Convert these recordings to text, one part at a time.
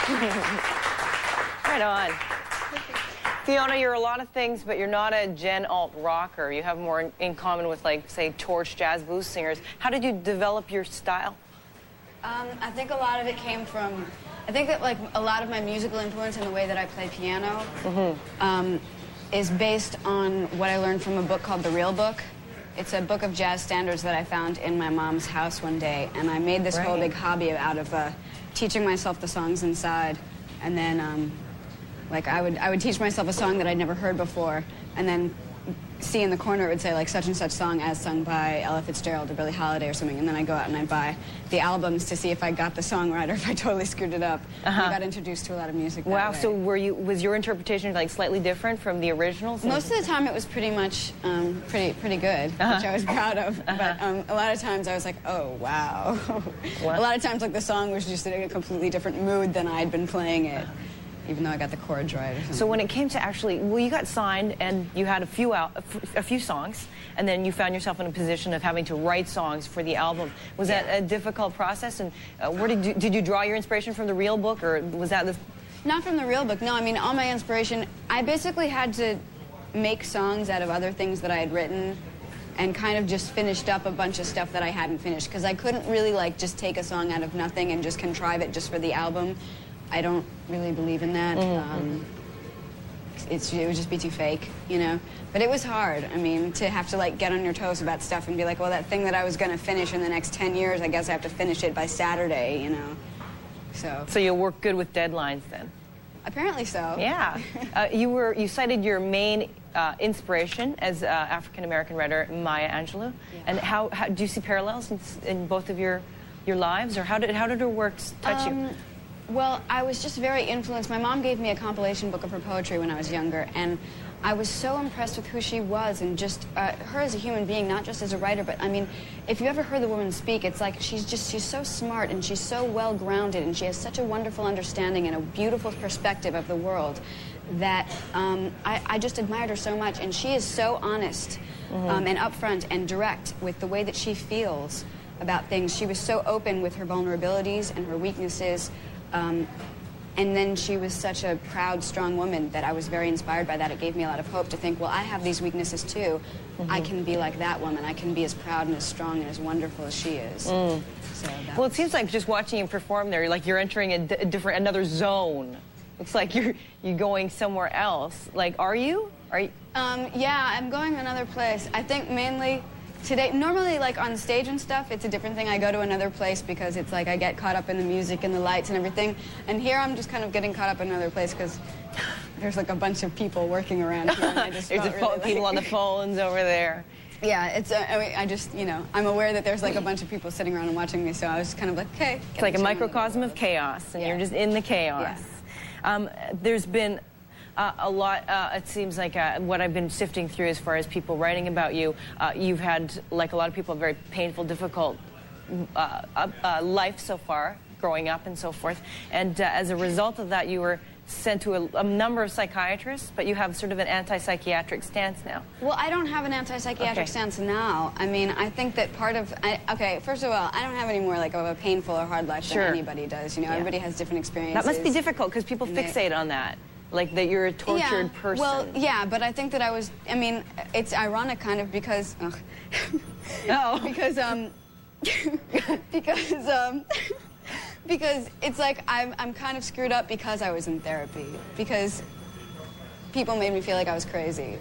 Right on. Fiona, you're a lot of things, but you're not a gen alt rocker. You have more in common with, like, say, torch jazz blues singers. How did you develop your style? I think a lot of it came from, I think that, like, a lot of my musical influence in the way that I play piano is based on what I learned from a book called The Real Book. It's a book of jazz standards that I found in my mom's house one day, and I made this whole big hobby out of teaching myself the songs inside, and then like I would teach myself a song that I'd never heard before, and then see in the corner it would say like such and such song as sung by Ella Fitzgerald or Billie Holiday or something, and then I'd go out and I'd buy the albums to see if I got the song right or if I totally screwed it up. I got introduced to a lot of music that way. So was your interpretation like slightly different from the originals? Most of the time it was pretty much pretty good, which I was proud of. But a lot of times I was like, oh wow. A lot of times like the song was just in a completely different mood than I'd been playing it, even though I got the chords right or something. So when it came to actually, well, you got signed and you had a few songs, and then you found yourself in a position of having to write songs for the album. Was that a difficult process? And where did you draw your inspiration from The Real Book, or was that the... Not from The Real Book, no. I mean, all my inspiration, I basically had to make songs out of other things that I had written and kind of just finished up a bunch of stuff that I hadn't finished, because I couldn't really like just take a song out of nothing and just contrive it just for the album. I don't really believe in that. It would just be too fake, you know? But it was hard. I mean, to have to like get on your toes about stuff and be like, well, that thing that I was gonna finish in the next 10 years, I guess I have to finish it by Saturday, you know? So you work good with deadlines then? Apparently so. Yeah. You cited your main inspiration as African-American writer Maya Angelou. Yeah. And how do you see parallels in both of your lives, or how did her works touch you? Well, I was just very influenced. My mom gave me a compilation book of her poetry when I was younger, and I was so impressed with who she was and just her as a human being, not just as a writer, but I mean, if you ever heard the woman speak, it's like she's so smart and she's so well-grounded and she has such a wonderful understanding and a beautiful perspective of the world that I just admired her so much, and she is so honest and upfront and direct with the way that she feels about things. She was so open with her vulnerabilities and her weaknesses. And then she was such a proud, strong woman that I was very inspired by that. It gave me a lot of hope to think, well, I have these weaknesses too. I can be like that woman. I can be as proud and as strong and as wonderful as she is. So well, it seems like just watching you perform there, like you're entering another zone. Looks like you're going somewhere else. Like, are you? Yeah, I'm going another place. I think mainly today, normally like on stage and stuff, it's a different thing. I go to another place because it's like I get caught up in the music and the lights and everything. And here I'm just kind of getting caught up in another place because there's like a bunch of people working around here. And I just there's really people on the phones over there. Yeah, it's, I mean, I just, you know, I'm aware that there's like a bunch of people sitting around and watching me, so I was kind of like, okay. It's like a microcosm of chaos, and you're just in the chaos. Yeah. There's been a lot, it seems like what I've been sifting through as far as people writing about you, you've had, like a lot of people, a very painful, difficult life so far, growing up and so forth. And as a result of that, you were sent to a number of psychiatrists, but you have sort of an anti-psychiatric stance now. Well, I don't have an anti-psychiatric stance now. I mean, I think that part of, okay, first of all, I don't have any more like of a painful or hard life than anybody does. You know, everybody has different experiences. That must be difficult because people fixate on that. Like that you're a tortured person. Well, yeah, but I think that I was, I mean, it's ironic kind of because, because it's like I'm kind of screwed up because I was in therapy, because people made me feel like I was crazy.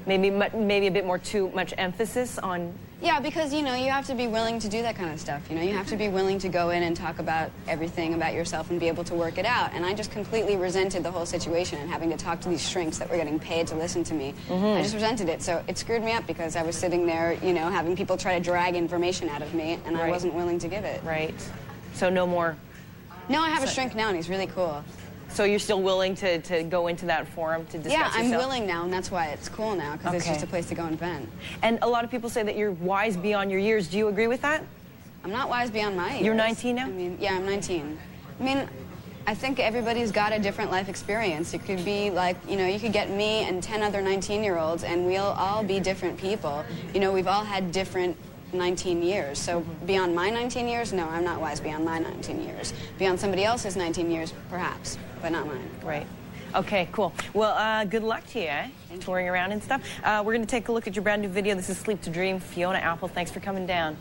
Maybe a bit more too much emphasis on... Yeah, because, you know, you have to be willing to do that kind of stuff, you know? You have to be willing to go in and talk about everything about yourself and be able to work it out. And I just completely resented the whole situation and having to talk to these shrinks that were getting paid to listen to me. I just resented it, so it screwed me up because I was sitting there, you know, having people try to drag information out of me, and I wasn't willing to give it. Right. So no more... No, I have a shrink now, and he's really cool. So you're still willing to go into that forum to discuss yourself? Yeah, I'm willing now, and that's why it's cool now, because it's just a place to go and vent. And a lot of people say that you're wise beyond your years. Do you agree with that? I'm not wise beyond my years. You're 19 now? I mean, yeah, I'm 19. I mean, I think everybody's got a different life experience. It could be like, you know, you could get me and 10 other 19-year-olds, and we'll all be different people. You know, we've all had different 19 years. So beyond my 19 years, no, I'm not wise beyond my 19 years. Beyond somebody else's 19 years, perhaps, but not mine. Right. Okay, cool. Well, good luck to you, eh? Touring around and stuff. We're going to take a look at your brand new video. This is Sleep to Dream. Fiona Apple, thanks for coming down.